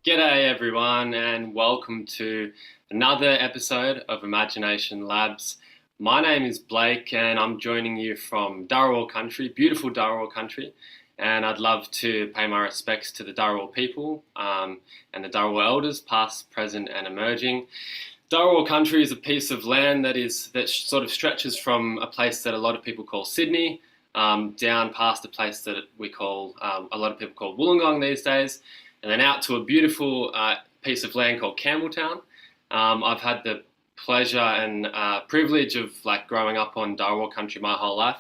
G'day everyone and welcome to another episode of Imagi-Nation Labs. My name is Blake and I'm joining you from Dharawal country, beautiful Dharawal country, and I'd love to pay my respects to the Dharawal people and the Dharawal elders, past, present and emerging. Dharawal country is a piece of land that sort of stretches from a place that a lot of people call Sydney down past a place that we call, a lot of people call Wollongong these days, and then out to a beautiful piece of land called Campbelltown. I've had the pleasure and privilege of growing up on Dharawal country my whole life.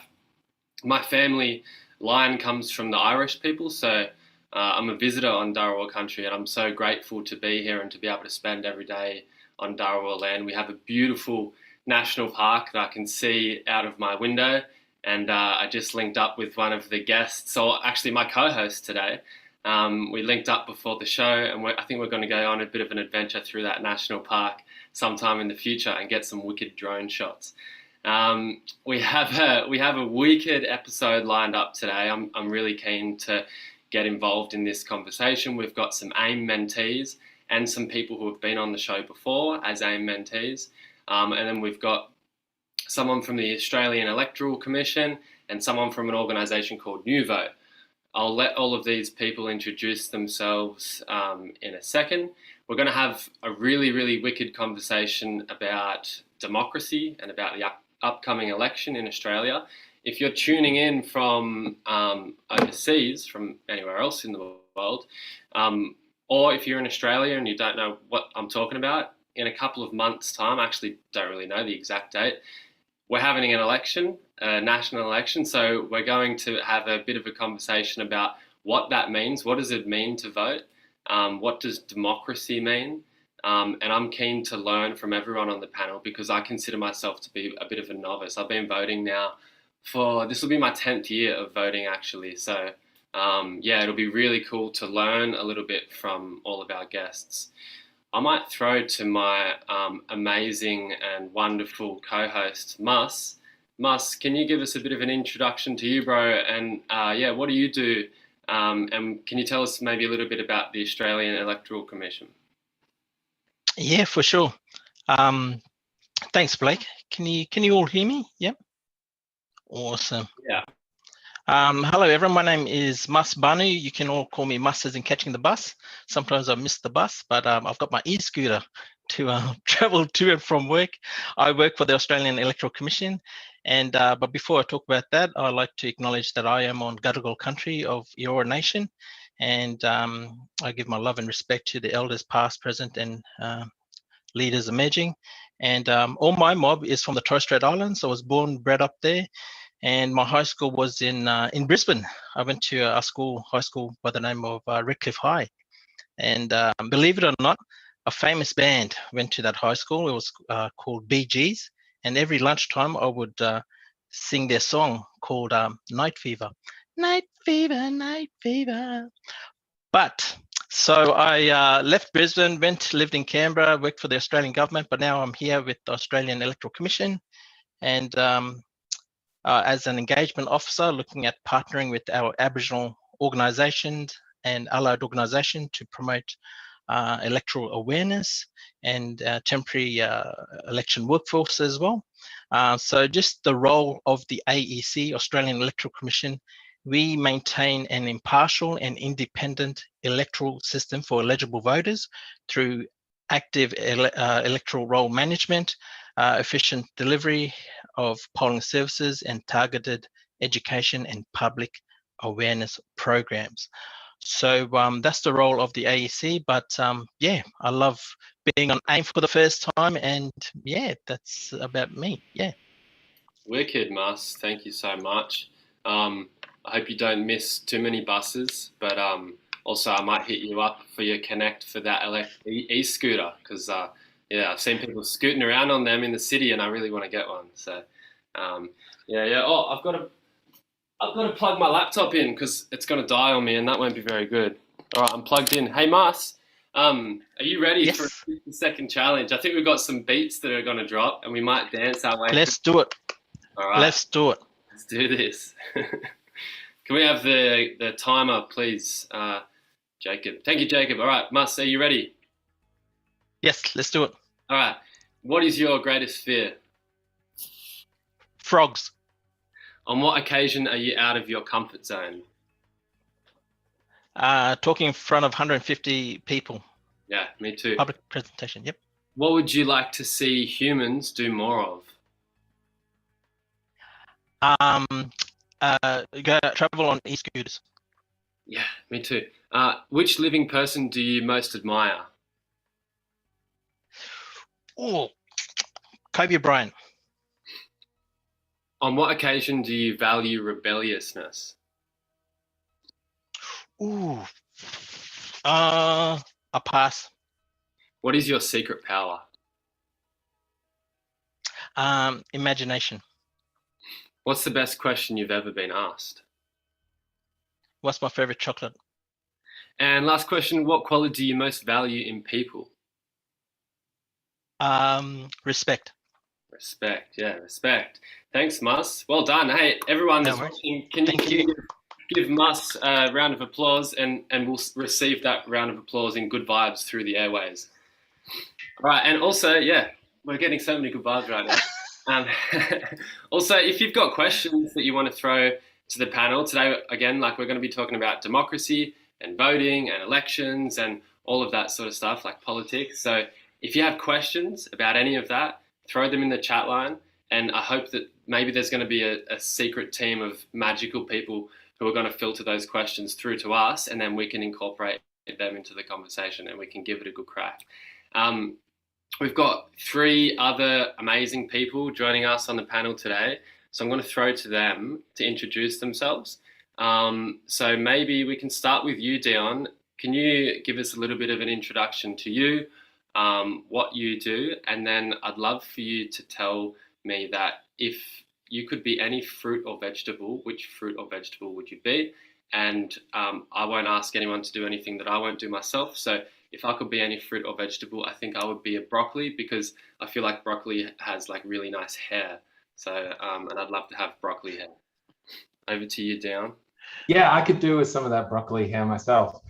My family line comes from the Irish people, so I'm a visitor on Dharawal country, and I'm so grateful to be here and to be able to spend every day on Dharawal land. We have a beautiful national park that I can see out of my window, and I just linked up with one of the guests, or actually my co-host today. We linked up before the show, and I think we're going to go on a bit of an adventure through that national park sometime in the future and get some wicked drone shots. We have a wicked episode lined up today. I'm really keen to get involved in this conversation. We've got some Aime mentees and some people who have been on the show before as Aime mentees, and then we've got someone from the Australian Electoral Commission and someone from an organisation called New Vote. I'll let all of these people introduce themselves in a second. We're going to have a really, really wicked conversation about democracy and about the upcoming election in Australia. If you're tuning in from overseas, from anywhere else in the world, or if you're in Australia and you don't know what I'm talking about, in a couple of months' time, I actually don't really know the exact date, we're having an election, a national election, so we're going to have a bit of a conversation about what that means. What does it mean to vote? What does democracy mean? And I'm keen to learn from everyone on the panel because I consider myself to be a bit of a novice. I've been voting now this will be my 10th year of voting actually. So yeah, it'll be really cool to learn a little bit from all of our guests. I might throw to my amazing and wonderful co-host, Mus. Mus, can you give us a bit of an introduction to you, bro? And yeah, what do you do? And can you tell us maybe a little bit about the Australian Electoral Commission? Yeah, for sure. Thanks, Blake. Can you all hear me? Yep. Awesome. Yeah. Hello, everyone. My name is Mus Banu. You can all call me Mus as in catching the bus. Sometimes I miss the bus, but I've got my e-scooter to travel to and from work. I work for the Australian Electoral Commission. And but before I talk about that, I'd like to acknowledge that I am on Gadigal country of Eora Nation. And I give my love and respect to the elders past, present, and leaders emerging. And all my mob is from the Torres Strait Islands. I was born, bred up there. And my high school was in Brisbane. I went to a high school by the name of Redcliffe High. And believe it or not, a famous band went to that high school. It was called Bee Gees. And every lunchtime, I would sing their song called Night Fever. Night Fever, Night Fever. But so I left Brisbane, lived in Canberra, worked for the Australian government, but now I'm here with the Australian Electoral Commission. And as an engagement officer, looking at partnering with our Aboriginal organisations and allied organisations to promote electoral awareness and temporary election workforce as well. So just the role of the AEC, Australian Electoral Commission, we maintain an impartial and independent electoral system for eligible voters through active electoral roll management, efficient delivery of polling services, and targeted education and public awareness programs. So that's the role of the AEC, but yeah, I love being on AIM for the first time, and yeah, that's about me, yeah. Wicked, Mus, thank you so much. I hope you don't miss too many buses, but also I might hit you up for your connect for that e-scooter, because yeah, I've seen people scooting around on them in the city and I really want to get one. So yeah. Oh, I've got I've got to plug my laptop in because it's going to die on me and that won't be very good. All right, I'm plugged in. Hey, Mas, are you ready for Yes, the second challenge? I think we've got some beats that are going to drop and we might dance our way through. let's do it. All right, Let's do it. let's do this. Can we have the timer, please, Jacob? Thank you, Jacob. All right, Mas, are you ready? Yes, let's do it. All right. What is your greatest fear? Frogs. On what occasion are you out of your comfort zone? Talking in front of 150 people. Yeah, me too. Public presentation. Yep. What would you like to see humans do more of? Travel on e-scooters. Yeah, me too. Which living person do you most admire? Oh, Kobe Bryant. On what occasion do you value rebelliousness? Ooh. A pass. What is your secret power? Imagination. What's the best question you've ever been asked? What's my favorite chocolate? And last question, what quality do you most value in people? Respect. Respect, yeah, respect. Thanks, Mus. Well done. Hey, everyone that's watching, can you give Mus a round of applause and we'll receive that round of applause in good vibes through the airways. All right, and also, yeah, we're getting so many good vibes right now. Also, if you've got questions that you want to throw to the panel today, again, like we're going to be talking about democracy and voting and elections and all of that sort of stuff, like politics. So if you have questions about any of that, throw them in the chat line. And I hope that maybe there's going to be a secret team of magical people who are going to filter those questions through to us, and then we can incorporate them into the conversation and we can give it a good crack. We've got 3 other amazing people joining us on the panel today. So I'm going to throw to them to introduce themselves. So maybe we can start with you, Dion. Can you give us a little bit of an introduction to you, what you do, and then I'd love for you to tell me that if you could be any fruit or vegetable, which fruit or vegetable would you be? And I won't ask anyone to do anything that I won't do myself. So if I could be any fruit or vegetable, I think I would be a broccoli because I feel like broccoli has like really nice hair. So, and I'd love to have broccoli hair. Over to you, Dion. Yeah, I could do with some of that broccoli hair myself.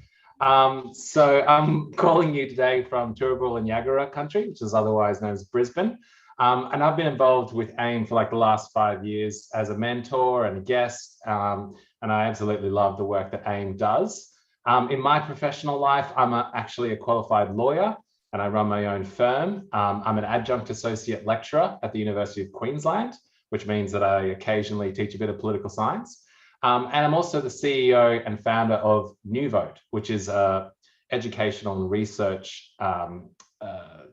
So I'm calling you today from Turrbal and Yagara country, which is otherwise known as Brisbane. And I've been involved with Aime for like the last 5 years as a mentor and a guest. And I absolutely love the work that Aime does. In my professional life, I'm actually a qualified lawyer and I run my own firm. I'm an adjunct associate lecturer at the University of Queensland, which means that I occasionally teach a bit of political science. And I'm also the CEO and founder of New Vote, which is an educational and research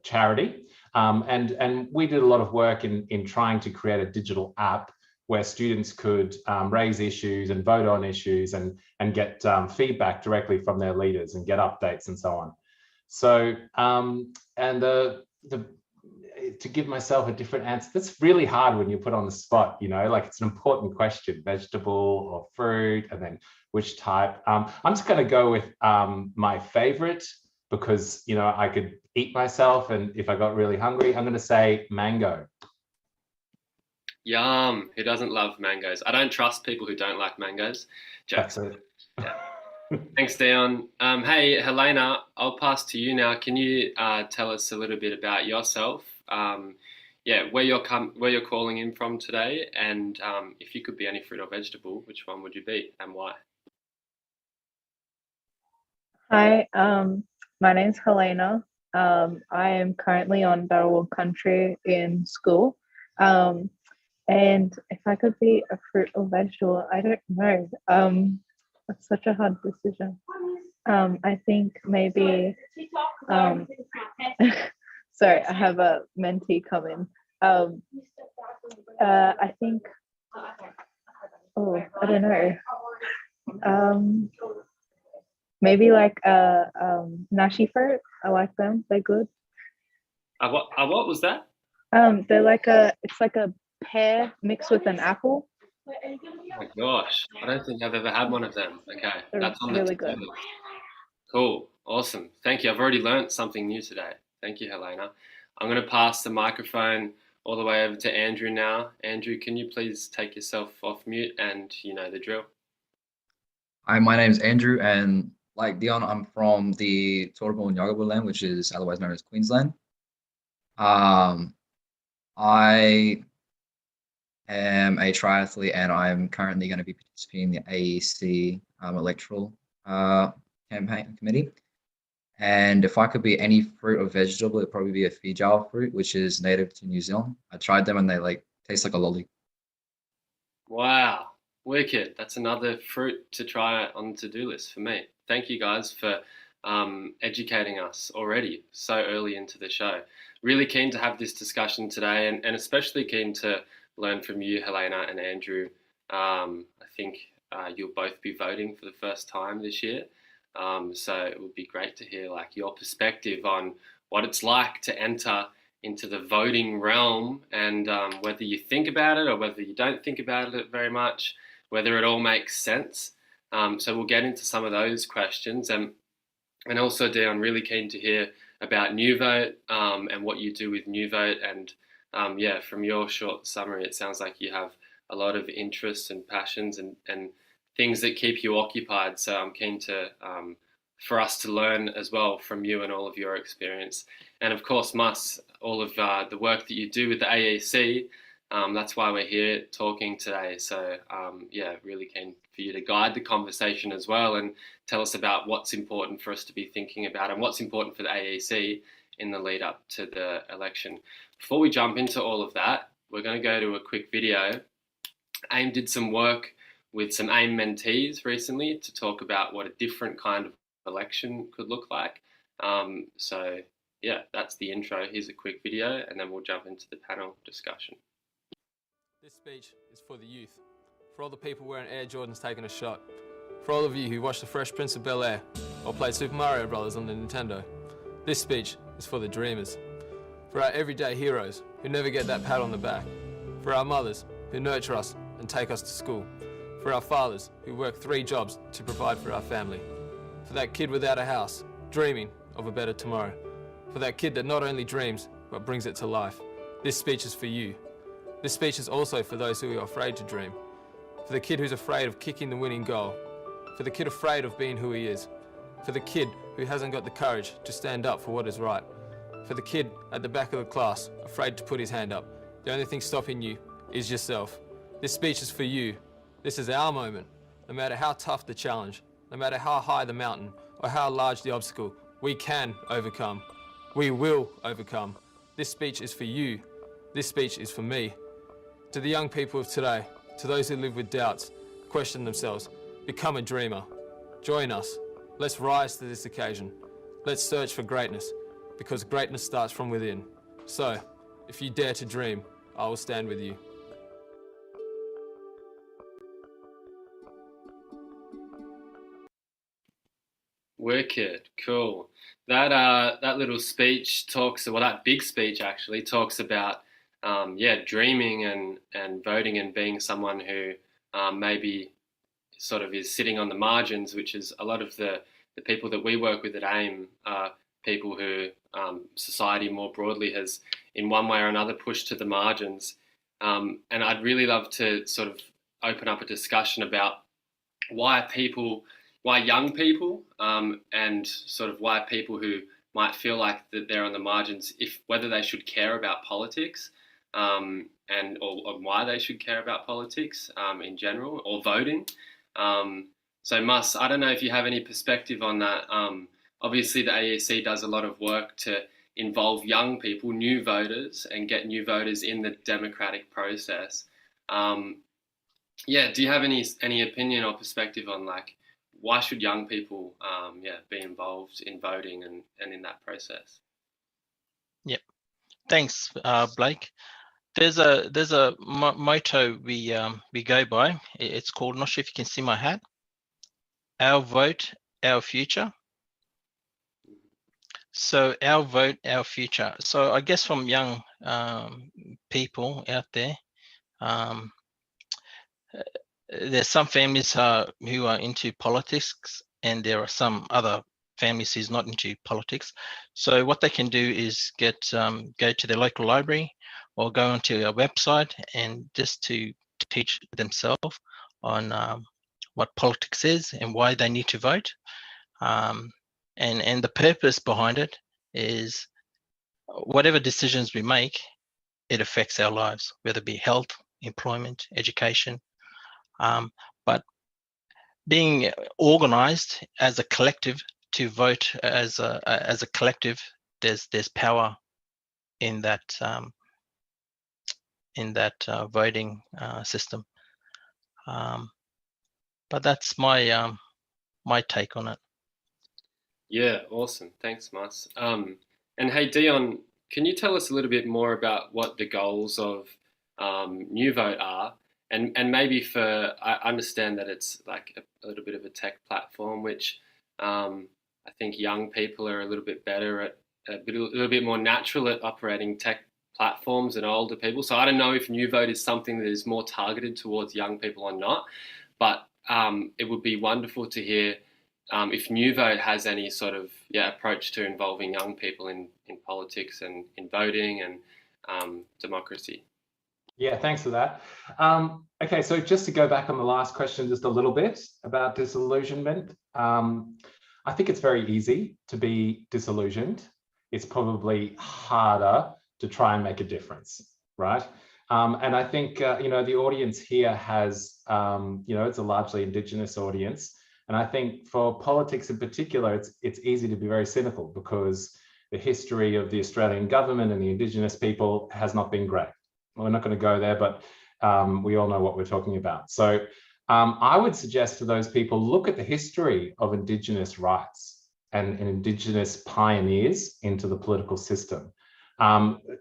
charity. And we did a lot of work in trying to create a digital app where students could raise issues and vote on issues and get feedback directly from their leaders and get updates and so on. So, to give myself a different answer, that's really hard when you're put on the spot, you know, like it's an important question, vegetable or fruit, and then which type. I'm just going to go with my favorite because, you know, I could eat myself and if I got really hungry, I'm going to say mango. Yum. Who doesn't love mangoes? I don't trust people who don't like mangoes. Jackson. Yeah. Thanks, Dion. Hey, Helena, I'll pass to you now. Can you tell us a little bit about yourself? Where you're calling in from today, and if you could be any fruit or vegetable, which one would you be and why? Hi, my name's Helena. I am currently on Darawal country in school. And if I could be a fruit or vegetable, I don't know. That's such a hard decision. I think maybe, sorry, I have a mentee come in. I think, I don't know. Maybe like nashi fruit. I like them. They're good. What was that? They're like it's like a pear mixed with an apple. Oh my gosh, I don't think I've ever had one of them. Okay, They're that's on the really to-do good. list. Cool, awesome. Thank you. I've already learnt something new today. Thank you, Helena. I'm going to pass the microphone all the way over to Andrew now. Andrew, can you please take yourself off mute, and you know the drill? Hi, my name is Andrew, and like Dion, I'm from the Turrbal and Yagara land, which is otherwise known as Queensland. I am a triathlete, and I'm currently going to be participating in the AEC electoral campaign committee. And if I could be any fruit or vegetable, it'd probably be a feijoa fruit, which is native to New Zealand. I tried them, and they like taste like a lolly. Wow, wicked. That's another fruit to try on the to-do list for me. Thank you guys for educating us already so early into the show. Really keen to have this discussion today, and especially keen to learn from you, Helena and Andrew. I think you'll both be voting for the first time this year. So it would be great to hear like your perspective on what it's like to enter into the voting realm, and whether you think about it or whether you don't think about it very much, whether it all makes sense. So we'll get into some of those questions, and also, Dee, I'm really keen to hear about New Vote and what you do with New Vote. And yeah, from your short summary, it sounds like you have a lot of interests and passions and things that keep you occupied. So I'm keen to for us to learn as well from you and all of your experience. And of course, Mus, all of the work that you do with the AEC. That's why we're here talking today. So yeah, really keen for you to guide the conversation as well and tell us about what's important for us to be thinking about and what's important for the AEC in the lead up to the election. Before we jump into all of that, we're going to go to a quick video. Aime did some work with some Aime mentees recently to talk about what a different kind of election could look like. So yeah, that's the intro. Here's a quick video and then we'll jump into the panel discussion. This speech is for the youth, for all the people wearing Air Jordans taking a shot, for all of you who watched The Fresh Prince of Bel-Air or played Super Mario Brothers on the Nintendo. This speech is for the dreamers, for our everyday heroes who never get that pat on the back, for our mothers who nurture us and take us to school, for our fathers who work 3 jobs to provide for our family, for that kid without a house, dreaming of a better tomorrow, for that kid that not only dreams but brings it to life. This speech is for you. This speech is also for those who are afraid to dream, for the kid who's afraid of kicking the winning goal, for the kid afraid of being who he is, for the kid who hasn't got the courage to stand up for what is right, for the kid at the back of the class afraid to put his hand up. The only thing stopping you is yourself. This speech is for you. This is our moment. No matter how tough the challenge, no matter how high the mountain or how large the obstacle, we can overcome. We will overcome. This speech is for you. This speech is for me. To the young people of today, to those who live with doubts, question themselves, become a dreamer. Join us. Let's rise to this occasion. Let's search for greatness, because greatness starts from within. So, if you dare to dream, I will stand with you. Wicked, cool. That little speech talks, well, that big speech actually talks about yeah, dreaming and voting and being someone who maybe sort of is sitting on the margins, which is a lot of the people that we work with at Aime are people who society more broadly has in one way or another pushed to the margins. And I'd really love to sort of open up a discussion about why young people and sort of why people who might feel like that they're on the margins, whether they should care about politics or why they should care about politics in general or voting. So Mus, I don't know if you have any perspective on that. Obviously the AEC does a lot of work to involve young people, new voters, and get new voters in the democratic process. Yeah, do you have any opinion or perspective on like why should young people be involved in voting and in that process? Yep. Thanks, Blake. There's a motto we go by. It's called, not sure if you can see my hat, our vote, our future. So our vote, our future. So I guess from young people out there, there's some families who are into politics, and there are some other families who's not into politics. So what they can do is go to their local library or go onto a website and just to teach themselves on what politics is and why they need to vote. And the purpose behind it is whatever decisions we make, it affects our lives, whether it be health, employment, education. But being organized as a collective to vote as a collective, there's power in that voting system. But that's my my take on it. Yeah, awesome. Thanks, Mas. And hey, Dion, can you tell us a little bit more about what the goals of New Vote are? And maybe I understand that it's like a little bit of a tech platform, which I think young people are a little bit better at, a little bit more natural at operating tech platforms than older people. So I don't know if New Vote is something that is more targeted towards young people or not, but it would be wonderful to hear if New Vote has any sort of approach to involving young people in politics and in voting and democracy. Yeah, thanks for that. Okay, so just to go back on the last question just a little bit about disillusionment. I think it's very easy to be disillusioned. It's probably harder to try and make a difference, right? And I think, the audience here has, it's a largely Indigenous audience. And I think for politics in particular, it's easy to be very cynical because the history of the Australian government and the Indigenous people has not been great. We're not going to go there, but we all know what we're talking about. So I would suggest to those people, look at the history of Indigenous rights and Indigenous pioneers into the political system.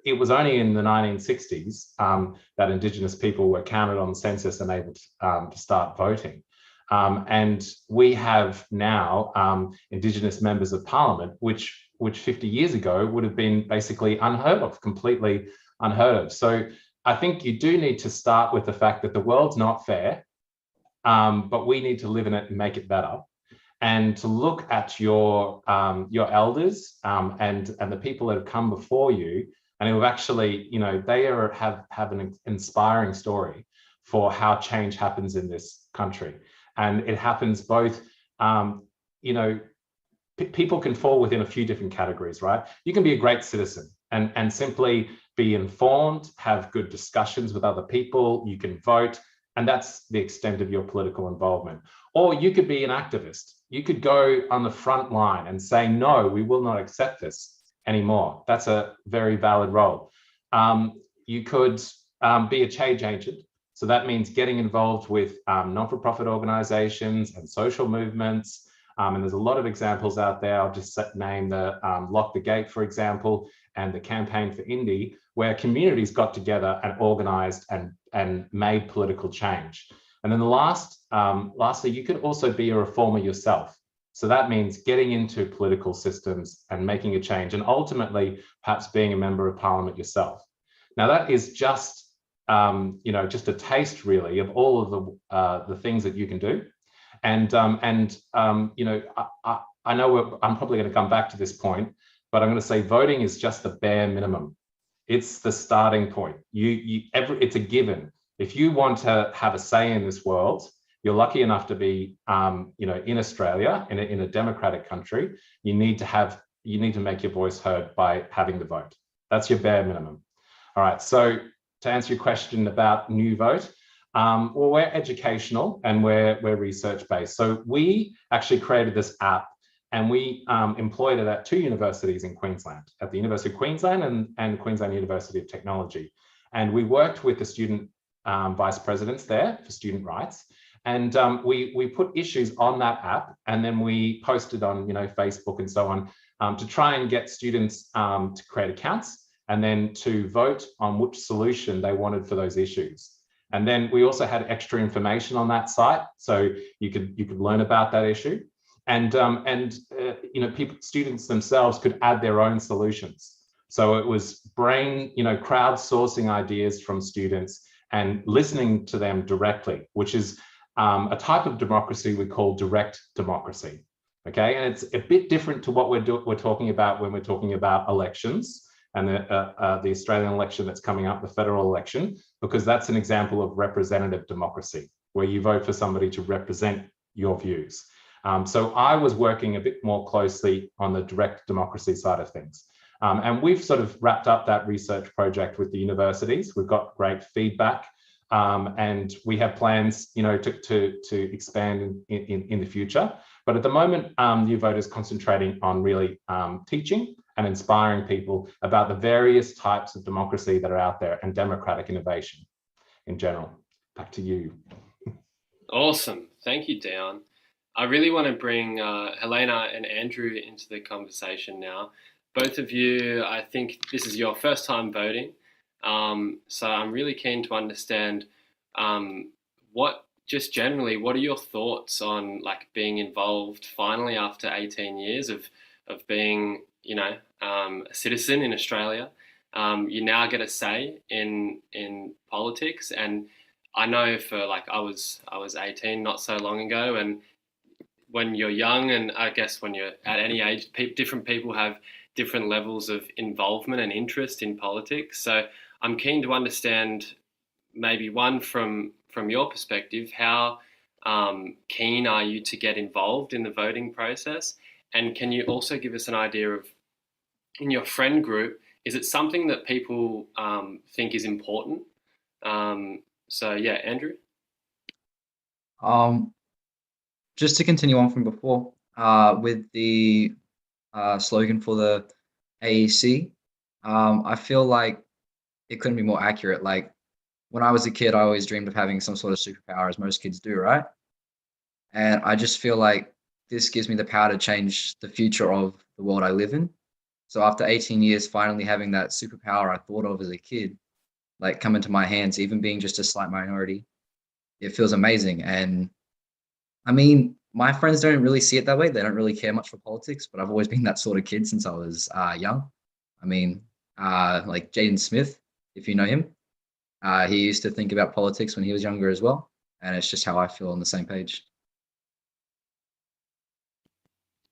It was only in the 1960s that Indigenous people were counted on the census and able to start voting. And we have now Indigenous members of Parliament, which 50 years ago would have been basically unheard of, completely unheard of. So I think you do need to start with the fact that the world's not fair, but we need to live in it and make it better. And to look at your elders and the people that have come before you, and who have actually, they have an inspiring story for how change happens in this country. And it happens both, people can fall within a few different categories, right? You can be a great citizen and simply be informed, have good discussions with other people, you can vote, and that's the extent of your political involvement. Or you could be an activist. You could go on the front line and say, no, we will not accept this anymore. That's a very valid role. You could be a change agent. So that means getting involved with non-for-profit organizations and social movements. And there's a lot of examples out there. I'll just name the Lock the Gate, for example, and the Campaign for Indy, where communities got together and organized and made political change. And then lastly, you could also be a reformer yourself. So that means getting into political systems and making a change, and ultimately perhaps being a member of Parliament yourself. Now that is just just a taste really of all of the things that you can do. And I know I'm probably going to come back to this point, but I'm going to say voting is just the bare minimum. It's the starting point. It's a given. If you want to have a say in this world, you're lucky enough to be, in Australia, in a democratic country, you need to make your voice heard by having the vote. That's your bare minimum. All right. So to answer your question about New Vote, well, we're educational and we're research based. So we actually created this app and we employed it at two universities in Queensland, at the University of Queensland and Queensland University of Technology. And we worked with the student vice presidents there for student rights. And we put issues on that app and then we posted on Facebook and so on to try and get students to create accounts and then to vote on which solution they wanted for those issues. And then we also had extra information on that site, so you could learn about that issue, and students themselves could add their own solutions. So it was crowdsourcing ideas from students and listening to them directly, which is a type of democracy we call direct democracy. Okay, and it's a bit different to what we're talking about when we're talking about elections and the Australian election that's coming up, the federal election, because that's an example of representative democracy, where you vote for somebody to represent your views. So I was working a bit more closely on the direct democracy side of things. And we've sort of wrapped up that research project with the universities. We've got great feedback, and we have plans, to expand in the future. But at the moment, New Vote is concentrating on really teaching and inspiring people about the various types of democracy that are out there and democratic innovation in general. Back to you. Awesome. Thank you, Dion. I really want to bring Helena and Andrew into the conversation now. Both of you, I think this is your first time voting. So I'm really keen to understand just generally, what are your thoughts on like being involved finally after 18 years of being, a citizen in Australia? You now get a say in politics, and I know for I was 18 not so long ago, and when you're young, and I guess when you're at any age, different people have different levels of involvement and interest in politics. So I'm keen to understand, maybe one from your perspective, how keen are you to get involved in the voting process? And can you also give us an idea of, in your friend group, is it something that people think is important? So yeah, Andrew? Just to continue on from before, with the slogan for the AEC, I feel like it couldn't be more accurate. Like, when I was a kid, I always dreamed of having some sort of superpower, as most kids do, right? And I just feel like this gives me the power to change the future of the world I live in. So after 18 years, finally having that superpower I thought of as a kid, like, come into my hands, even being just a slight minority, it feels amazing. And I mean, my friends don't really see it that way. They don't really care much for politics, but I've always been that sort of kid since I was young. I mean, like Jaden Smith, if you know him, he used to think about politics when he was younger as well. And it's just how I feel on the same page.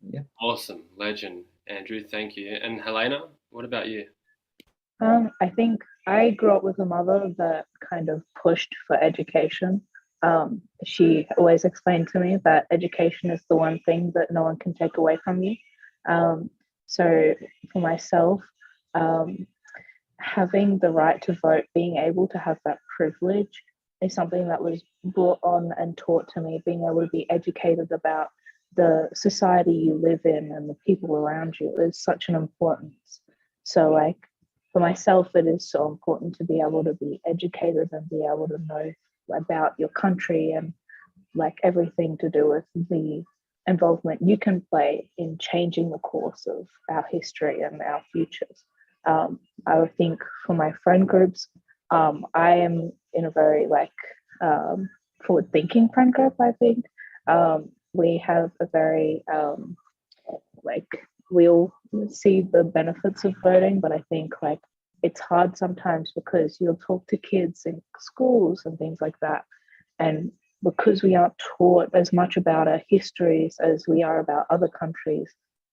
Yeah. Awesome. Legend. Andrew, thank you. And Helena, what about you? I think I grew up with a mother that kind of pushed for education. She always explained to me that education is the one thing that no one can take away from you. So for myself, having the right to vote, being able to have that privilege is something that was brought on and taught to me, being able to be educated about the society you live in and the people around you is such an importance. So for myself, it is so important to be able to be educated and be able to know about your country and everything to do with the involvement you can play in changing the course of our history and our futures. I would think for my friend groups, I am in a very forward-thinking friend group. I think we have a very we all see the benefits of voting, but I think it's hard sometimes because you'll talk to kids in schools and things like that, and because we aren't taught as much about our histories as we are about other countries,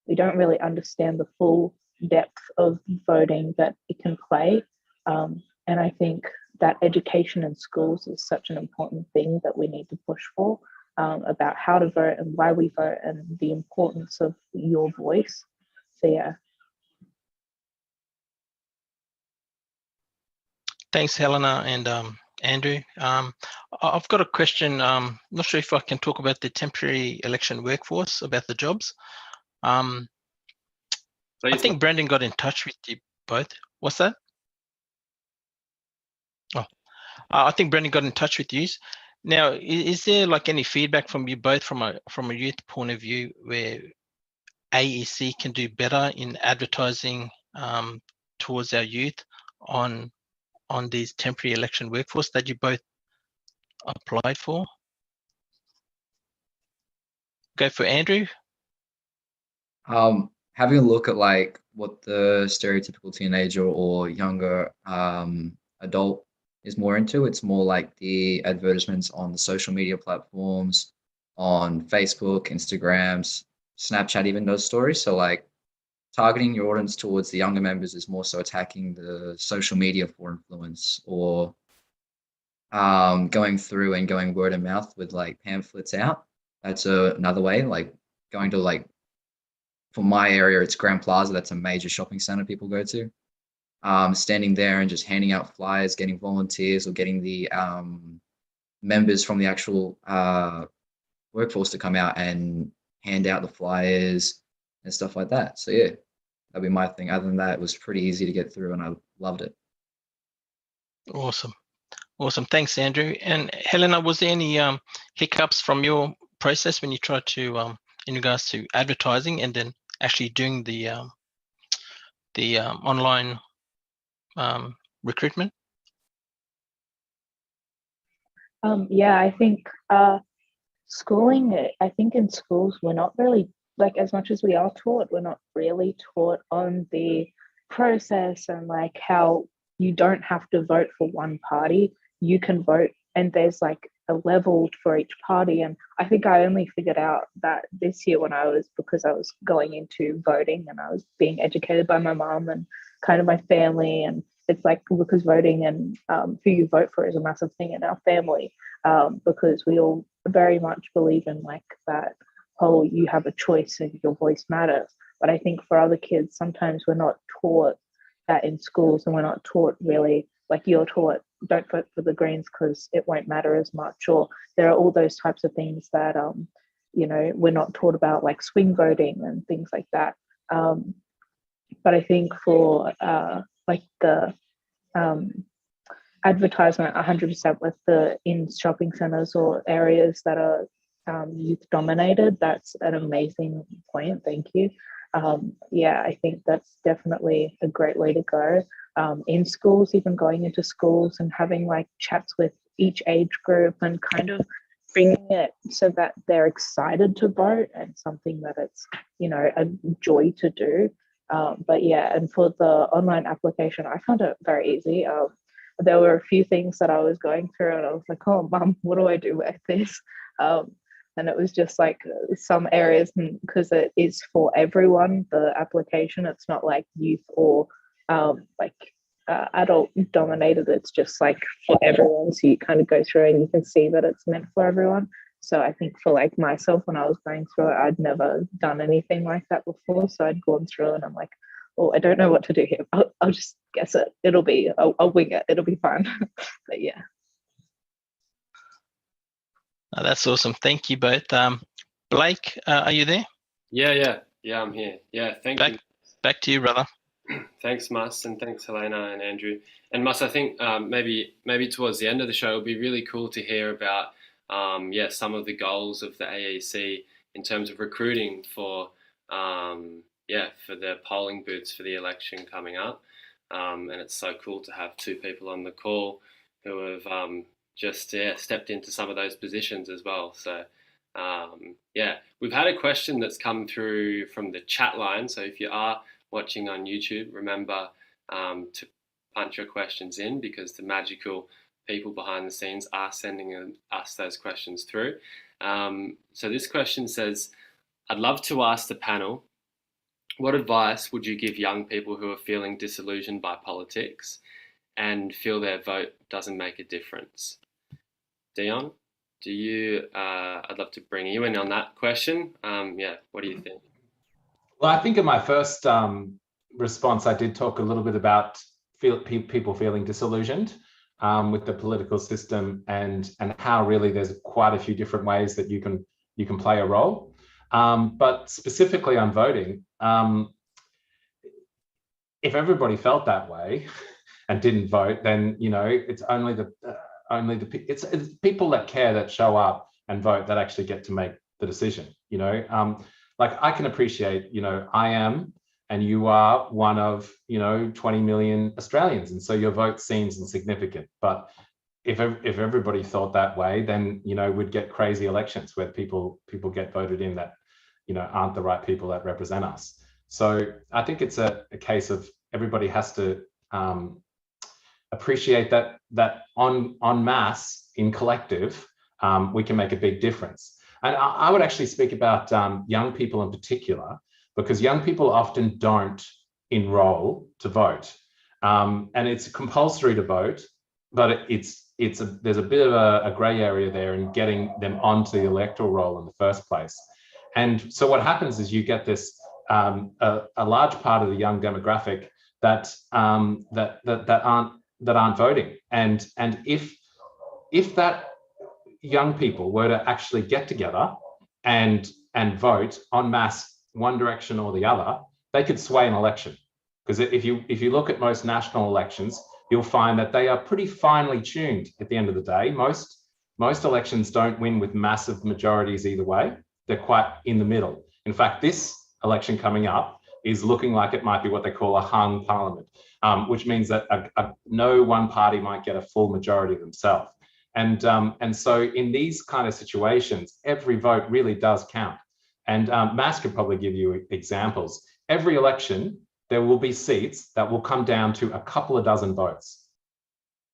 we don't really understand the full depth of voting that it can play. And I think that education in schools is such an important thing that we need to push for, about how to vote and why we vote and the importance of your voice. So yeah. Thanks, Helena and Andrew. I've got a question. Not sure if I can talk about the temporary election workforce, about the jobs. I think Brendan got in touch with you both. What's that? Oh, I think Brendan got in touch with you. Now, is there any feedback from you both from a youth point of view where AEC can do better in advertising towards our youth on these temporary election workforce that you both applied for? Go for Andrew. Having a look at what the stereotypical teenager or younger adult is more into. It's more like the advertisements on the social media platforms, on Facebook, Instagrams, Snapchat, even those stories. So like targeting your audience towards the younger members is more so attacking the social media for influence, or going through and going word of mouth with like pamphlets out. That's another way, like going to like, for my area, it's Grand Plaza. That's a major shopping center people go to. Standing there and just handing out flyers, getting volunteers, or getting the members from the actual workforce to come out and hand out the flyers and stuff like that. So yeah, that'd be my thing. Other than that, it was pretty easy to get through and I loved it. Awesome. Awesome. Thanks, Andrew. And Helena, was there any hiccups from your process when you tried to, in regards to advertising and then actually doing the online recruitment? Yeah, I think schooling, I think in schools, we're not really, like, as much as we are taught, we're not really taught on the process and like how you don't have to vote for one party. You can vote, and there's like a level for each party. And I think I only figured out that this year because I was going into voting and I was being educated by my mom and kind of my family. And it's like, because voting and who you vote for is a massive thing in our family, because we all very much believe in like that whole, you have a choice and your voice matters. But I think for other kids, sometimes we're not taught that in schools, and we're not taught really, like you're taught, don't vote for the Greens because it won't matter as much, or there are all those types of things that we're not taught about, like swing voting and things like that. But I think for like the advertisement, 100% with the in shopping centers or areas that are youth dominated, that's an amazing point. Thank you. Yeah, I think that's definitely a great way to go. In schools, even going into schools and having like chats with each age group and kind of bringing it so that they're excited to vote and something that it's, a joy to do. But yeah, and for the online application, I found it very easy. There were a few things that I was going through and I was like, oh, Mum, what do I do with this? And it was just like some areas, because it is for everyone, the application, it's not like youth or adult dominated. It's just like for everyone. So you kind of go through and you can see that it's meant for everyone. So I think for like myself, when I was going through it, I'd never done anything like that before. So I'd gone through and I'm like, oh, I don't know what to do here. I'll just guess it. I'll wing it. It'll be fine. But yeah. Oh, that's awesome. Thank you both. Blake, are you there? Yeah, I'm here. Yeah, thank you. Back to you, brother. Thanks, Mus, and thanks, Helena and Andrew. And Mus, I think maybe towards the end of the show, it'll be really cool to hear about some of the goals of the AEC in terms of recruiting for the polling booths for the election coming up. And it's so cool to have two people on the call who have just stepped into some of those positions as well. So we've had a question that's come through from the chat line. So if you are watching on YouTube, remember to punch your questions in, because the magical people behind the scenes are sending us those questions through. So this question says, I'd love to ask the panel, what advice would you give young people who are feeling disillusioned by politics and feel their vote doesn't make a difference? Dion, I'd love to bring you in on that question. What do you think? Well, I think in my first response, I did talk a little bit about people feeling disillusioned with the political system and how really there's quite a few different ways that you can play a role. But specifically on voting, if everybody felt that way and didn't vote, then it's only it's people that care, that show up and vote, that actually get to make the decision. Like I can appreciate, I am and you are one of 20 million Australians, and so your vote seems insignificant. But if everybody thought that way, then we'd get crazy elections where people get voted in that aren't the right people that represent us. So I think it's a case of everybody has to appreciate that en masse, in collective, we can make a big difference. And I would actually speak about young people in particular, because young people often don't enroll to vote. And it's compulsory to vote, but there's a bit of a grey area there in getting them onto the electoral roll in the first place. And so what happens is you get this a large part of the young demographic that aren't voting. And if that young people were to actually get together and vote en masse, one direction or the other, they could sway an election. Because if you look at most national elections, you'll find that they are pretty finely tuned at the end of the day. Most elections don't win with massive majorities either way. They're quite in the middle. In fact, this election coming up is looking like it might be what they call a hung parliament, which means that no one party might get a full majority themselves. And so in these kind of situations, every vote really does count. And Mas could probably give you examples. Every election, there will be seats that will come down to a couple of dozen votes.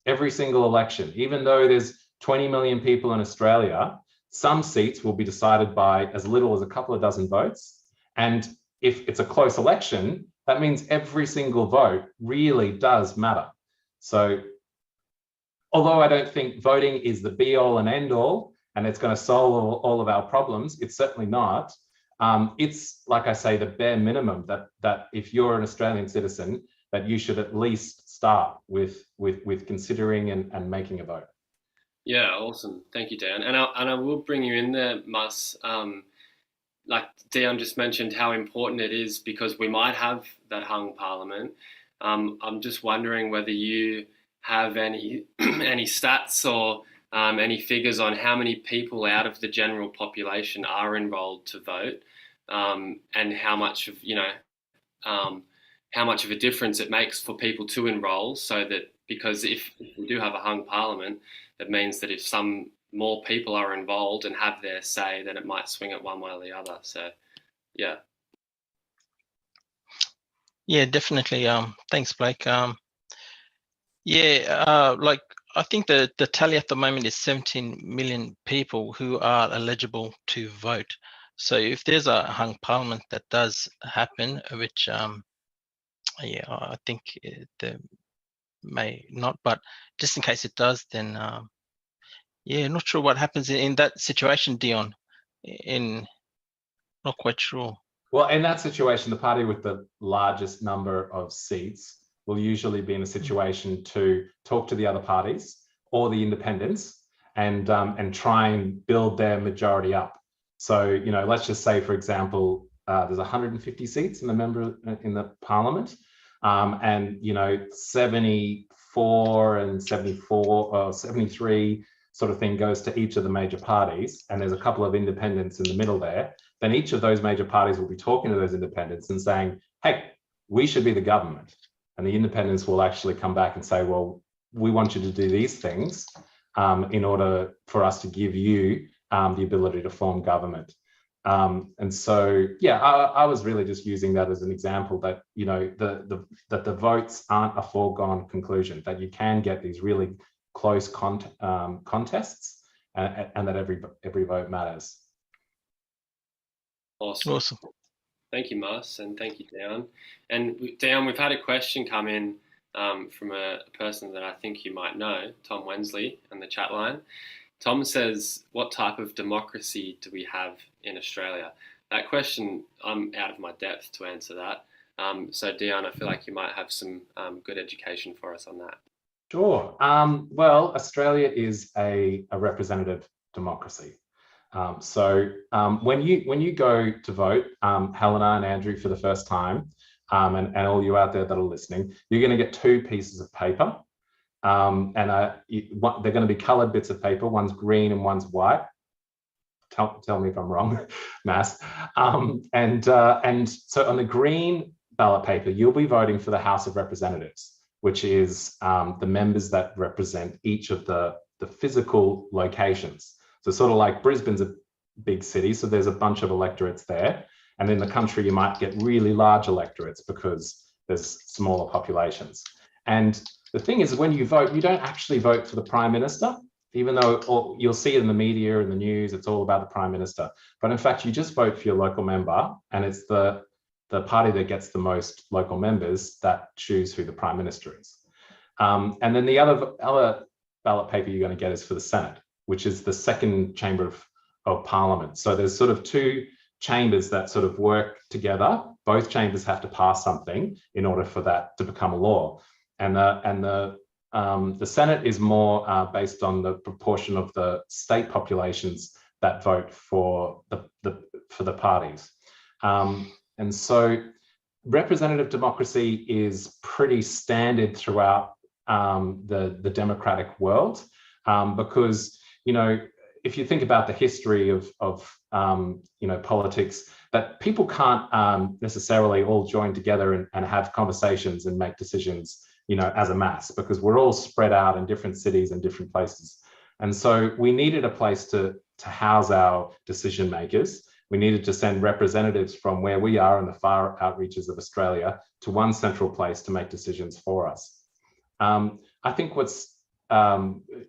Every single election, even though there's 20 million people in Australia, some seats will be decided by as little as a couple of dozen votes. And if it's a close election, that means every single vote really does matter. So although I don't think voting is the be all and end all, and it's going to solve all of our problems, it's certainly not. It's, like I say, the bare minimum that if you're an Australian citizen, that you should at least start with considering and making a vote. Yeah, awesome. Thank you, Dan. And I will bring you in there, Mus. Like Dion just mentioned, how important it is because we might have that hung parliament. I'm just wondering whether you have any stats or any figures on how many people out of the general population are enrolled to vote, and how much of a difference it makes for people to enrol. So that because if we do have a hung parliament, it means that if some more people are involved and have their say, then it might swing it one way or the other. So, yeah. Yeah, definitely. Thanks, Blake. Like I think the tally at the moment is 17 million people who are eligible to vote. So if there's a hung parliament that does happen, which I think there may not, but just in case it does, then not sure what happens in that situation, Dion. Not quite sure. Well, in that situation, the party with the largest number of seats will usually be in a situation to talk to the other parties or the independents and try and build their majority up. So, let's just say, for example, there's 150 seats in the parliament, and 74 and 74 or 73 sort of thing goes to each of the major parties, and there's a couple of independents in the middle there. Then each of those major parties will be talking to those independents and saying, hey, we should be the government. And the independents will actually come back and say, well, we want you to do these things in order for us to give you the ability to form government. And so, I was really just using that as an example that, that the votes aren't a foregone conclusion, that you can get these really close contests and that every vote matters. Awesome. Thank you, Mus, and thank you, Dan. And Dan, we've had a question come in from a person that I think you might know, Tom Wensley, in the chat line. Tom says, what type of democracy do we have in Australia? That question, I'm out of my depth to answer that. So, Dion, I feel like you might have some good education for us on that. Sure. Well, Australia is a representative democracy. So when you go to vote, Helena and Andrew, for the first time, and all you out there that are listening, you're going to get two pieces of paper. And they're going to be coloured bits of paper. One's green and one's white. Tell me if I'm wrong, Mas. And so on the green ballot paper, you'll be voting for the House of Representatives, which is the members that represent each of the physical locations. So sort of like Brisbane's a big city, so there's a bunch of electorates there. And in the country, you might get really large electorates because there's smaller populations. And The thing is, when you vote, you don't actually vote for the Prime Minister, even though you'll see it in the media and the news, it's all about the Prime Minister. But in fact, you just vote for your local member, and it's the party that gets the most local members that choose who the Prime Minister is. And then the other ballot paper you're going to get is for the Senate, which is the second chamber of Parliament. So there's sort of two chambers that sort of work together. Both chambers have to pass something in order for that to become a law. And the Senate is more based on the proportion of the state populations that vote for the parties. And so representative democracy is pretty standard throughout the democratic world, because, you know, if you think about the history of you know, politics, that people can't necessarily all join together and have conversations and make decisions, you know, as a mass, because we're all spread out in different cities and different places. And so we needed a place to house our decision makers. We needed to send representatives from where we are in the far outreaches of Australia to one central place to make decisions for us. I think what's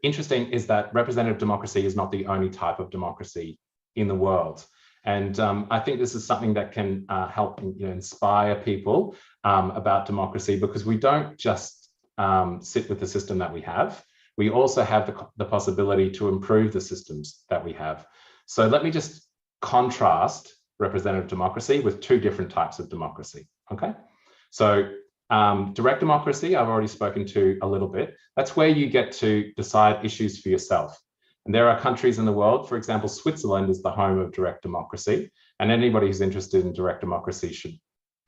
interesting is that representative democracy is not the only type of democracy in the world. And I think this is something that can help, you know, inspire people about democracy, because we don't just sit with the system that we have. We also have the possibility to improve the systems that we have. So let me just contrast representative democracy with two different types of democracy, okay? So direct democracy, I've already spoken to a little bit. That's where you get to decide issues for yourself. And there are countries in the world, for example, Switzerland is the home of direct democracy. And anybody who's interested in direct democracy should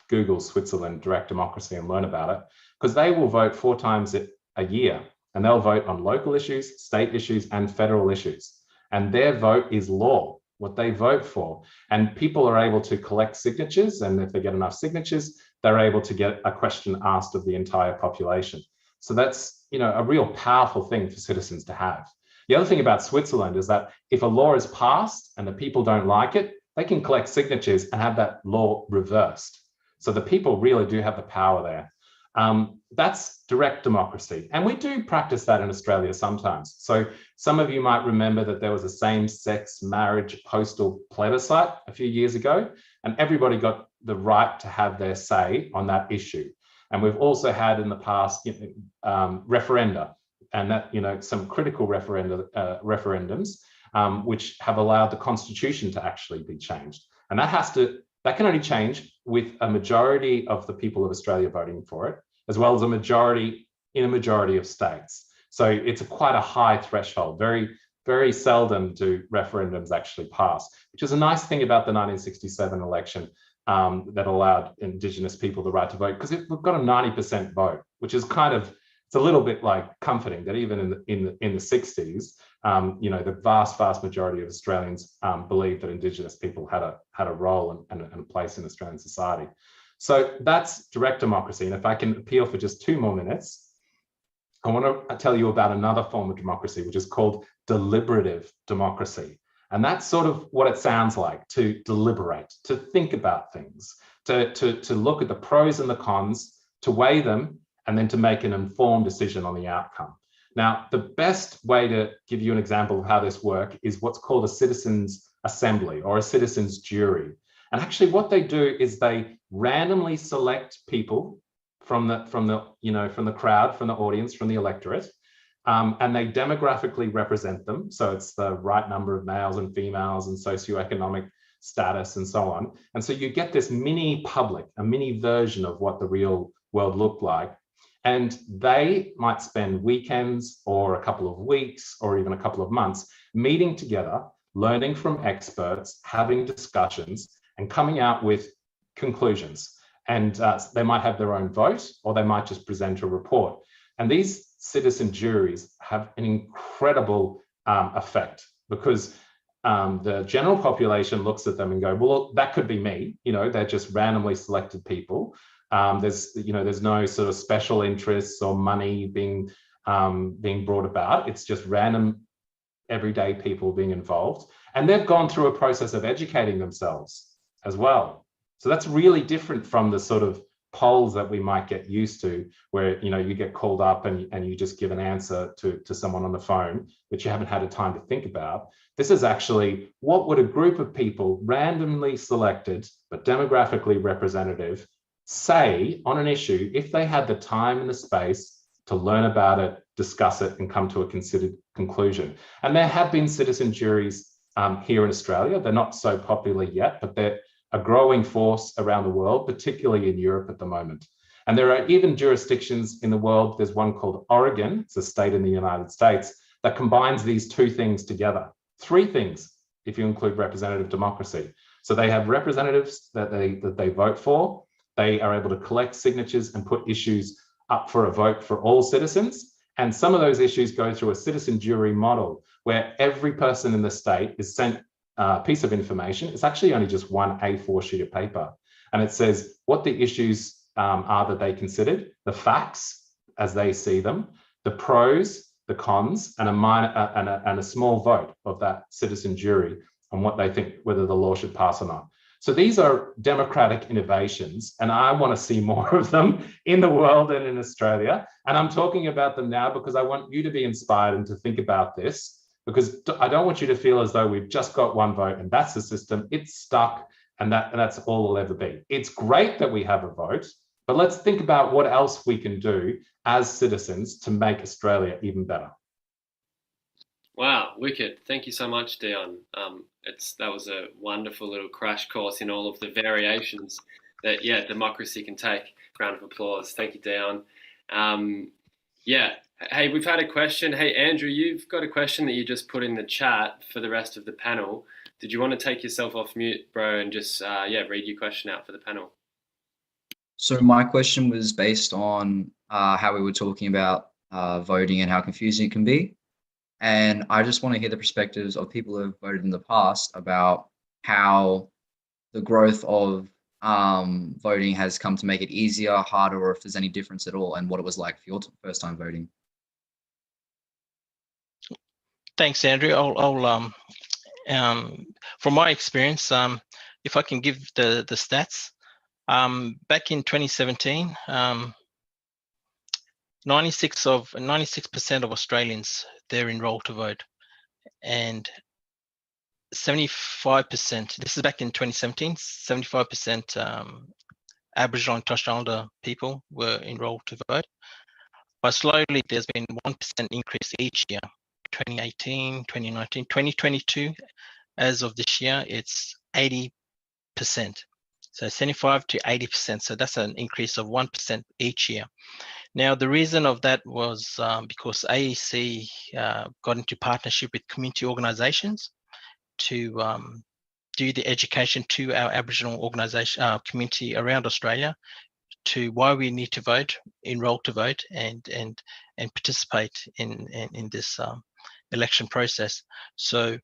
Google Switzerland direct democracy and learn about it, because they will vote 4 times a year, and they'll vote on local issues, state issues, and federal issues. And their vote is law, what they vote for. And people are able to collect signatures, and if they get enough signatures, they're able to get a question asked of the entire population. So that's, you know, a real powerful thing for citizens to have. The other thing about Switzerland is that if a law is passed and the people don't like it, they can collect signatures and have that law reversed. So the people really do have the power there. That's direct democracy. And we do practice that in Australia sometimes. So some of you might remember that there was a same-sex marriage postal plebiscite a few years ago, and everybody got the right to have their say on that issue. And we've also had in the past, you know, referenda, and that, you know, some critical referendums, which have allowed the constitution to actually be changed. And that can only change with a majority of the people of Australia voting for it, as well as a majority in a majority of states. So it's quite a high threshold. Very, very seldom do referendums actually pass, which is a nice thing about the 1967 election that allowed Indigenous people the right to vote, because we've got a 90% vote, which is kind of, it's a little bit like comforting that even in the 60s, you know, the vast majority of Australians believed that Indigenous people had a role and a place in Australian society. So that's direct democracy. And if I can appeal for just 2 more minutes, I want to tell you about another form of democracy, which is called deliberative democracy. And that's sort of what it sounds like, to deliberate, to think about things, to look at the pros and the cons, to weigh them, and then to make an informed decision on the outcome. Now, the best way to give you an example of how this works is what's called a citizens' assembly or a citizens' jury. And actually what they do is they randomly select people from the crowd, from the audience, from the electorate, and they demographically represent them. So it's the right number of males and females and socioeconomic status and so on. And so you get this mini public, a mini version of what the real world looked like. And they might spend weekends or a couple of weeks or even a couple of months meeting together, learning from experts, having discussions, and coming out with conclusions. And they might have their own vote, or they might just present a report. And these citizen juries have an incredible effect, because the general population looks at them and go, well, that could be me. You know, they're just randomly selected people. There's no sort of special interests or money being brought about. It's just random everyday people being involved. And they've gone through a process of educating themselves as well. So that's really different from the sort of polls that we might get used to, where you get called up and you just give an answer to someone on the phone, which you haven't had a time to think about. This is actually, what would a group of people randomly selected but demographically representative say on an issue if they had the time and the space to learn about it, discuss it, and come to a considered conclusion. And there have been citizen juries here in Australia. They're not so popular yet, but they're a growing force around the world, particularly in Europe at the moment. And there are even jurisdictions in the world. There's one called Oregon, it's a state in the United States, that combines these two things together. Three things, if you include representative democracy. So they have representatives that they vote for. They are able to collect signatures and put issues up for a vote for all citizens. And some of those issues go through a citizen jury model where every person in the state is sent a piece of information. It's actually only just one A4 sheet of paper. And it says what the issues are that they considered, the facts as they see them, the pros, the cons, and a small vote of that citizen jury on what they think, whether the law should pass or not. So these are democratic innovations, and I want to see more of them in the world and in Australia. And I'm talking about them now because I want you to be inspired and to think about this, because I don't want you to feel as though we've just got one vote and that's the system, it's stuck, and that's all it'll ever be. It's great that we have a vote, but let's think about what else we can do as citizens to make Australia even better. Wow, wicked. Thank you so much, Dion. That was a wonderful little crash course in all of the variations that, democracy can take. Round of applause. Thank you, Dion. Hey, we've had a question. Hey, Andrew, you've got a question that you just put in the chat for the rest of the panel. Did you want to take yourself off mute, bro, and just, read your question out for the panel? So my question was based on how we were talking about voting and how confusing it can be. And I just want to hear the perspectives of people who have voted in the past about how the growth of voting has come to make it easier, harder, or if there's any difference at all, and what it was like for your first time voting. Thanks, Andrew. I'll from my experience, if I can give the stats, back in 2017, 96% of Australians, they're enrolled to vote, and 75%, this is back in 2017, 75% Aboriginal and Torres Strait Islander people were enrolled to vote. But slowly there's been 1% increase each year, 2018, 2019, 2022, as of this year, it's 80%. So 75 to 80%. So that's an increase of 1% each year. Now, the reason of that was because AEC got into partnership with community organisations to do the education to our Aboriginal organisation community around Australia to why we need to vote, enrol to vote, and participate in this election process. So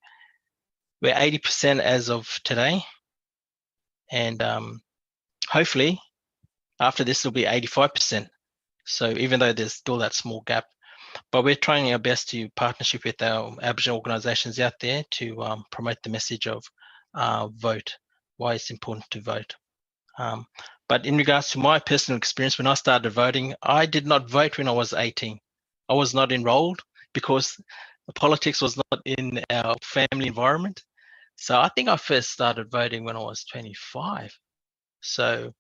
we're 80% as of today, and hopefully after this will be 85%. So even though there's still that small gap, but we're trying our best to partnership with our Aboriginal organisations out there to promote the message of vote, why it's important to vote. But in regards to my personal experience, when I started voting, I did not vote when I was 18. I was not enrolled because politics was not in our family environment. So I think I first started voting when I was 25. So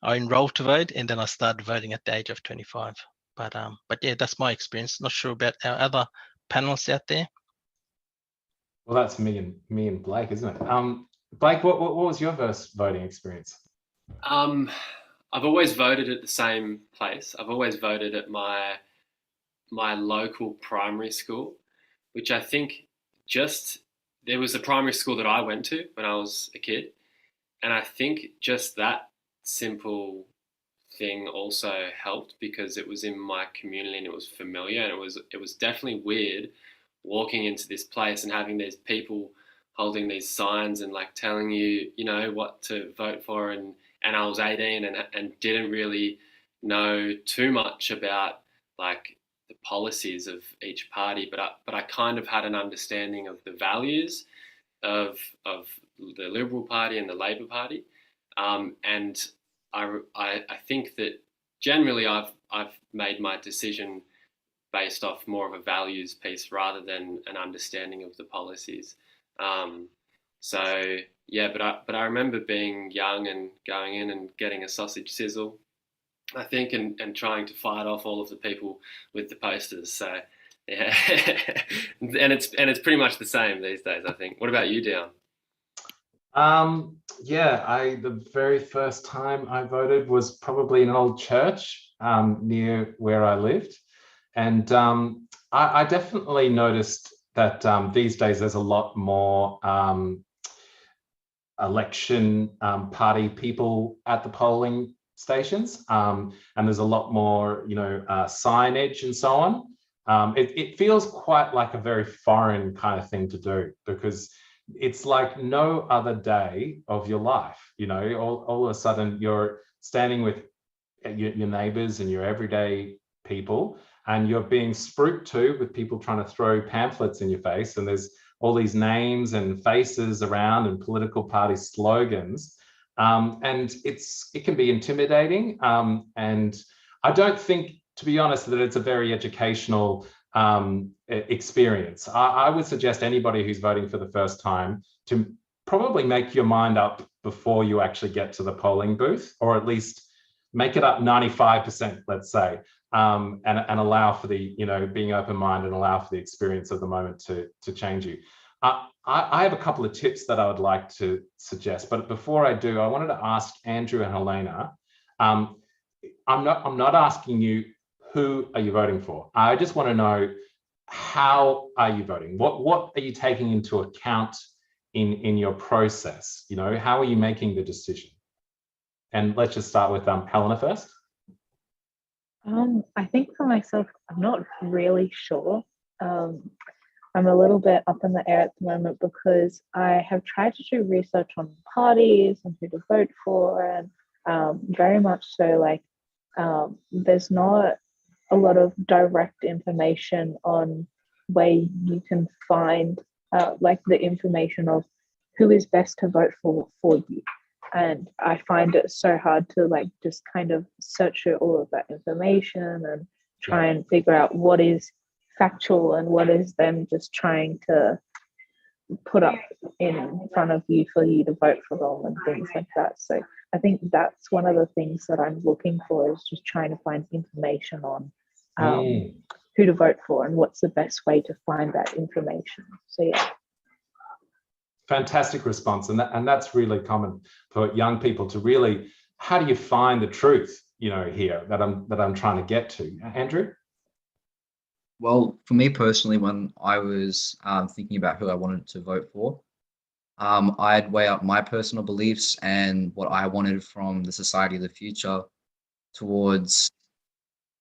I enrolled to vote, and then I started voting at the age of 25. But yeah, that's my experience. Not sure about our other panelists out there. Well, that's me and Blake, isn't it? Blake, what was your first voting experience? I've always voted at the same place. I've always voted at my local primary school, which I think there was a primary school that I went to when I was a kid. And I think just that simple thing also helped because it was in my community and it was familiar, and it was definitely weird walking into this place and having these people holding these signs and like telling you, what to vote for, and I was 18 and didn't really know too much about like the policies of each party, but I kind of had an understanding of the values of the Liberal Party and the Labor Party, and I think that generally I've made my decision based off more of a values piece rather than an understanding of the policies. So yeah, but I remember being young and going in and getting a sausage sizzle, I think, and trying to fight off all of the people with the posters. So yeah, and it's pretty much the same these days, I think. What about you, Dion? Yeah, the very first time I voted was probably in an old church near where I lived. And I definitely noticed that these days there's a lot more election party people at the polling stations, and there's a lot more, signage and so on. It feels quite like a very foreign kind of thing to do, because it's like no other day of your life. All of a sudden you're standing with your neighbors and your everyday people, and you're being spruiked to with people trying to throw pamphlets in your face, and there's all these names and faces around and political party slogans, and it can be intimidating, and I don't think, to be honest, that it's a very educational experience. I would suggest anybody who's voting for the first time to probably make your mind up before you actually get to the polling booth, or at least make it up 95%, let's say, and allow for the, being open-minded, and allow for the experience of the moment to change you. I have a couple of tips that I would like to suggest, but before I do, I wanted to ask Andrew and Helena. I'm not asking you who are you voting for. I just want to know, how are you voting? What are you taking into account in your process? How are you making the decision? And let's just start with Helena first. I think for myself, I'm not really sure. I'm a little bit up in the air at the moment, because I have tried to do research on parties and who to vote for, and very much so, like, there's not a lot of direct information on where you can find like the information of who is best to vote for you. And I find it so hard to just kind of search through all of that information and try and figure out what is factual and what is them just trying to put up in front of you for you to vote for them and things like that. So I think that's one of the things that I'm looking for, is just trying to find information on who to vote for and what's the best way to find that information. So yeah. Fantastic response, and that's really common for young people to really. How do you find the truth? Here that I'm trying to get to, Andrew. Well, for me personally, when I was thinking about who I wanted to vote for, I'd weigh up my personal beliefs and what I wanted from the society of the future towards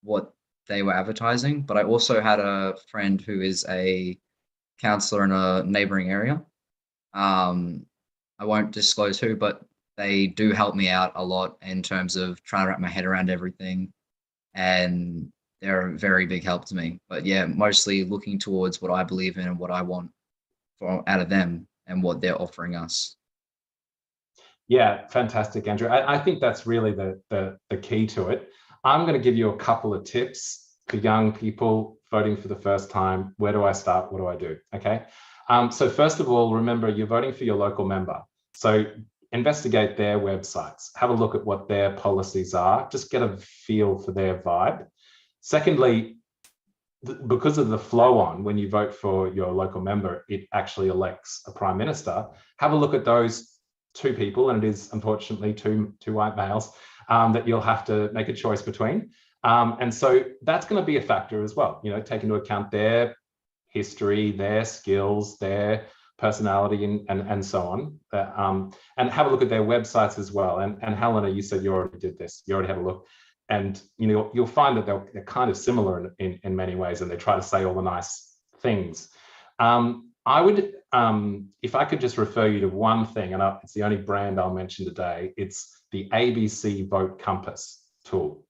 what they were advertising. But I also had a friend who is a councillor in a neighbouring area. I won't disclose who, but they do help me out a lot in terms of trying to wrap my head around everything, and they're a very big help to me. But yeah, mostly looking towards what I believe in and what I want out of them and what they're offering us. Yeah, fantastic, Andrew. I think that's really the key to it. I'm going to give you a couple of tips for young people voting for the first time. Where do I start? What do I do? Okay. So first of all, remember, you're voting for your local member. So investigate their websites, have a look at what their policies are, just get a feel for their vibe. Secondly, because of the flow on, when you vote for your local member, it actually elects a prime minister. Have a look at those two people, and it is unfortunately two white males that you'll have to make a choice between. And so that's going to be a factor as well. Take into account their history, their skills, their personality, and so on. And have a look at their websites as well. And Helena, you said you already did this. You already had a look. And you'll find that they're kind of similar in many ways, and they try to say all the nice things. I would, if I could just refer you to one thing, and it's the only brand I'll mention today, it's the ABC Vote Compass tool.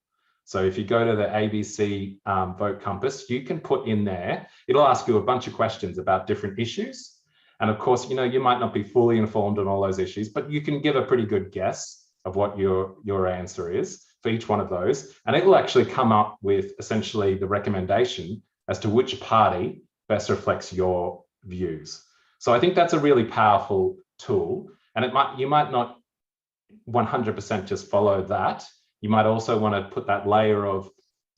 So if you go to the ABC Vote Compass, you can put in there, it'll ask you a bunch of questions about different issues. And of course, you might not be fully informed on all those issues, but you can give a pretty good guess of what your answer is for each one of those, and it will actually come up with essentially the recommendation as to which party best reflects your views. So I think that's a really powerful tool, and you might not 100% just follow that. You might also want to put that layer of,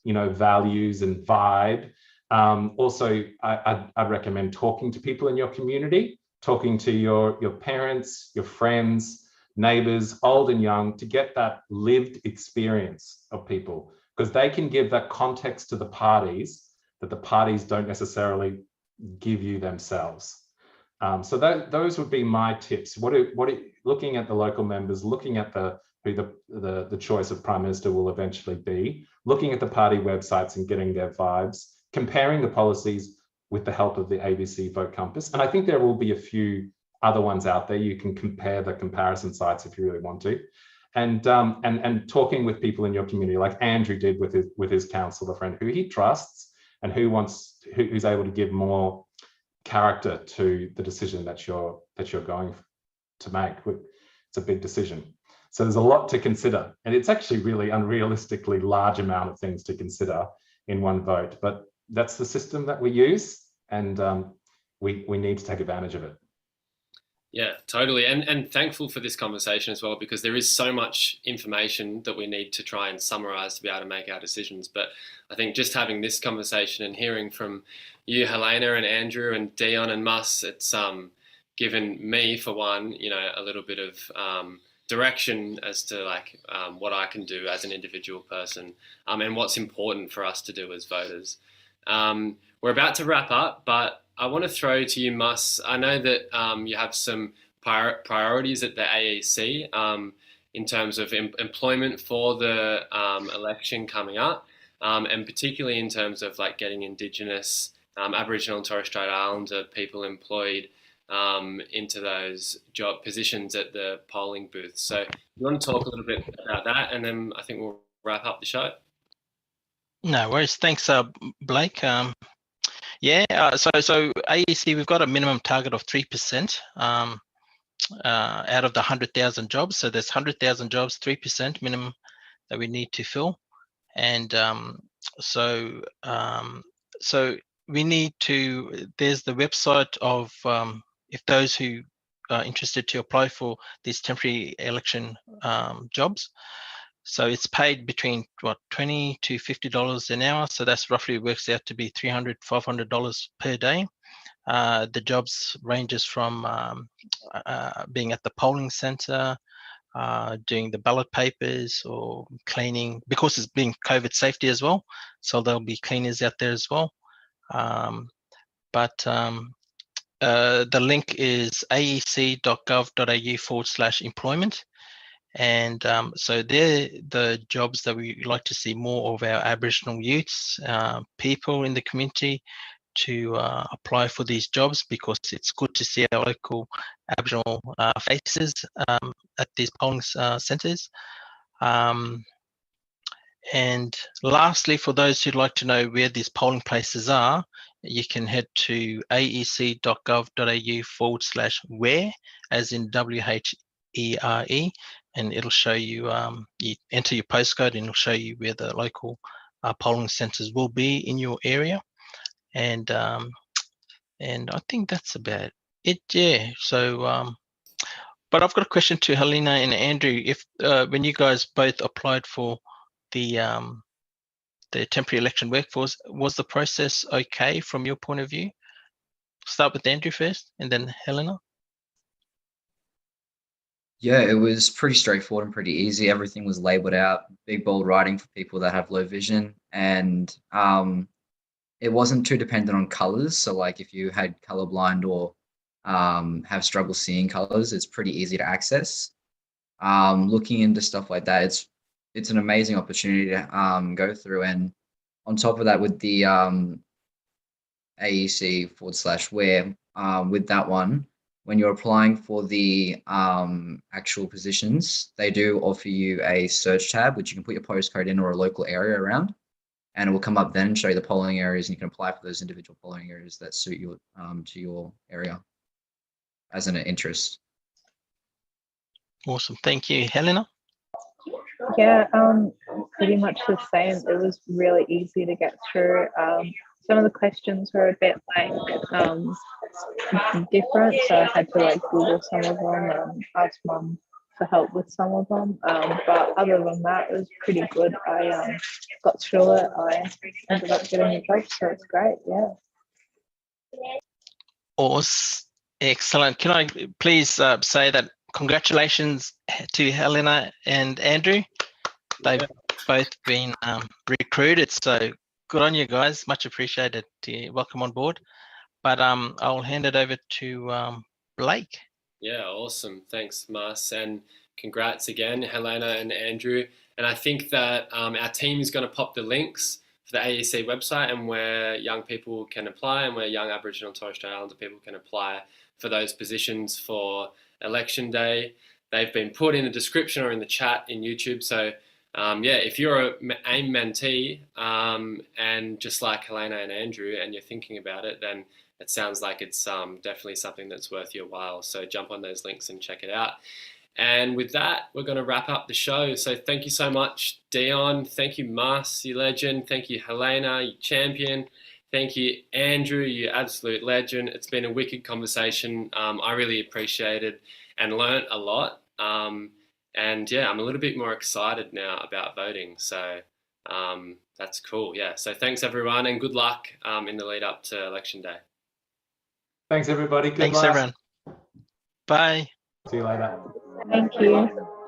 values and vibe. Also, I'd recommend talking to people in your community, talking to your parents, your friends, neighbors, old and young, to get that lived experience of people, because they can give that context to the parties that the parties don't necessarily give you themselves. So those would be my tips. Looking at the local members, looking at who the choice of Prime Minister will eventually be, looking at the party websites and getting their vibes, comparing the policies with the help of the ABC Vote Compass. And I think there will be a few other ones out there. You can compare the comparison sites if you really want to. And talking with people in your community, like Andrew did with his councillor friend who he trusts and who's able to give more character to the decision that you're going to make. It's a big decision. So there's a lot to consider, and it's actually really unrealistically large amount of things to consider in one vote, but that's the system that we use, and we need to take advantage of it. Yeah, totally. And thankful for this conversation as well, because there is so much information that we need to try and summarize to be able to make our decisions. But I think just having this conversation and hearing from you, Helena, and Andrew, and Dion and Mus, it's given me, for one, a little bit of direction as to what I can do as an individual person, and what's important for us to do as voters. We're about to wrap up, but I want to throw to you, Mus. I know that you have some priorities at the AEC in terms of employment for the election coming up, and particularly in terms of getting Indigenous, Aboriginal and Torres Strait Islander people employed into those job positions at the polling booth. So you want to talk a little bit about that, and then I think we'll wrap up the show. No worries. Thanks, Blake. So AEC, we've got a minimum target of 3% out of the 100,000 jobs. So there's 100,000 jobs, 3% minimum that we need to fill. And so we need to, there's the website of, if those who are interested to apply for these temporary election jobs. So it's paid between $20 to $50 an hour. So that's roughly works out to be $300, $500 per day. The jobs ranges from being at the polling center, doing the ballot papers, or cleaning, because it's being COVID safety as well. So there'll be cleaners out there as well. The link is aec.gov.au/employment. And so they're the jobs that we like to see more of our Aboriginal youths, people in the community, to apply for these jobs, because it's good to see our local Aboriginal faces at these polling centres. And lastly, for those who'd like to know where these polling places are, you can head to aec.gov.au/where, as in WHERE, and it'll show you, you enter your postcode and it'll show you where the local polling centres will be in your area. And I think that's about it. Yeah. So, but I've got a question to Helena and Andrew. If when you guys both applied for the temporary election workforce, was the process okay from your point of view? Start with Andrew first, and then Helena. Yeah, it was pretty straightforward and pretty easy. Everything was labeled out, big bold writing for people that have low vision, and it wasn't too dependent on colors. So if you had colorblind or have struggle seeing colors, it's pretty easy to access. Looking into stuff like that, it's an amazing opportunity to go through. And on top of that, with the AEC/where, with that one, when you're applying for the actual positions, they do offer you a search tab, which you can put your postcode in or a local area around, and it will come up then and show you the polling areas, and you can apply for those individual polling areas that suit you to your area as an interest. Awesome. Thank you. Helena? Yeah, pretty much the same. It was really easy to get through. Some of the questions were a bit like different, so I had to like Google some of them and ask mum for help with some of them. But other than that, it was pretty good. I got through it. I ended up getting a job, so it's great. Yeah. Awesome. Excellent. Can I please say that congratulations to Helena and Andrew. They've both been recruited, so good on you guys. Much appreciated. Welcome on board. But I'll hand it over to Blake. Yeah, awesome. Thanks, Mas, and congrats again, Helena and Andrew. And I think that our team is going to pop the links for the AEC website and where young people can apply and where young Aboriginal and Torres Strait Islander people can apply for those positions for election day. They've been put in the description or in the chat in YouTube. So yeah, if you're an Aime mentee and just like Helena and Andrew and you're thinking about it, then it sounds like it's definitely something that's worth your while. So jump on those links and check it out. And with that, we're going to wrap up the show. So thank you so much, Dion. Thank you, Mas, you legend. Thank you, Helena, you champion. Thank you, Andrew, you absolute legend. It's been a wicked conversation. I really appreciated and learnt a lot. And yeah, I'm a little bit more excited now about voting. So that's cool. Yeah. So thanks, everyone, and good luck in the lead up to Election Day. Thanks, everybody. Good Thanks, luck. everyone. Bye. See you later. Thank you.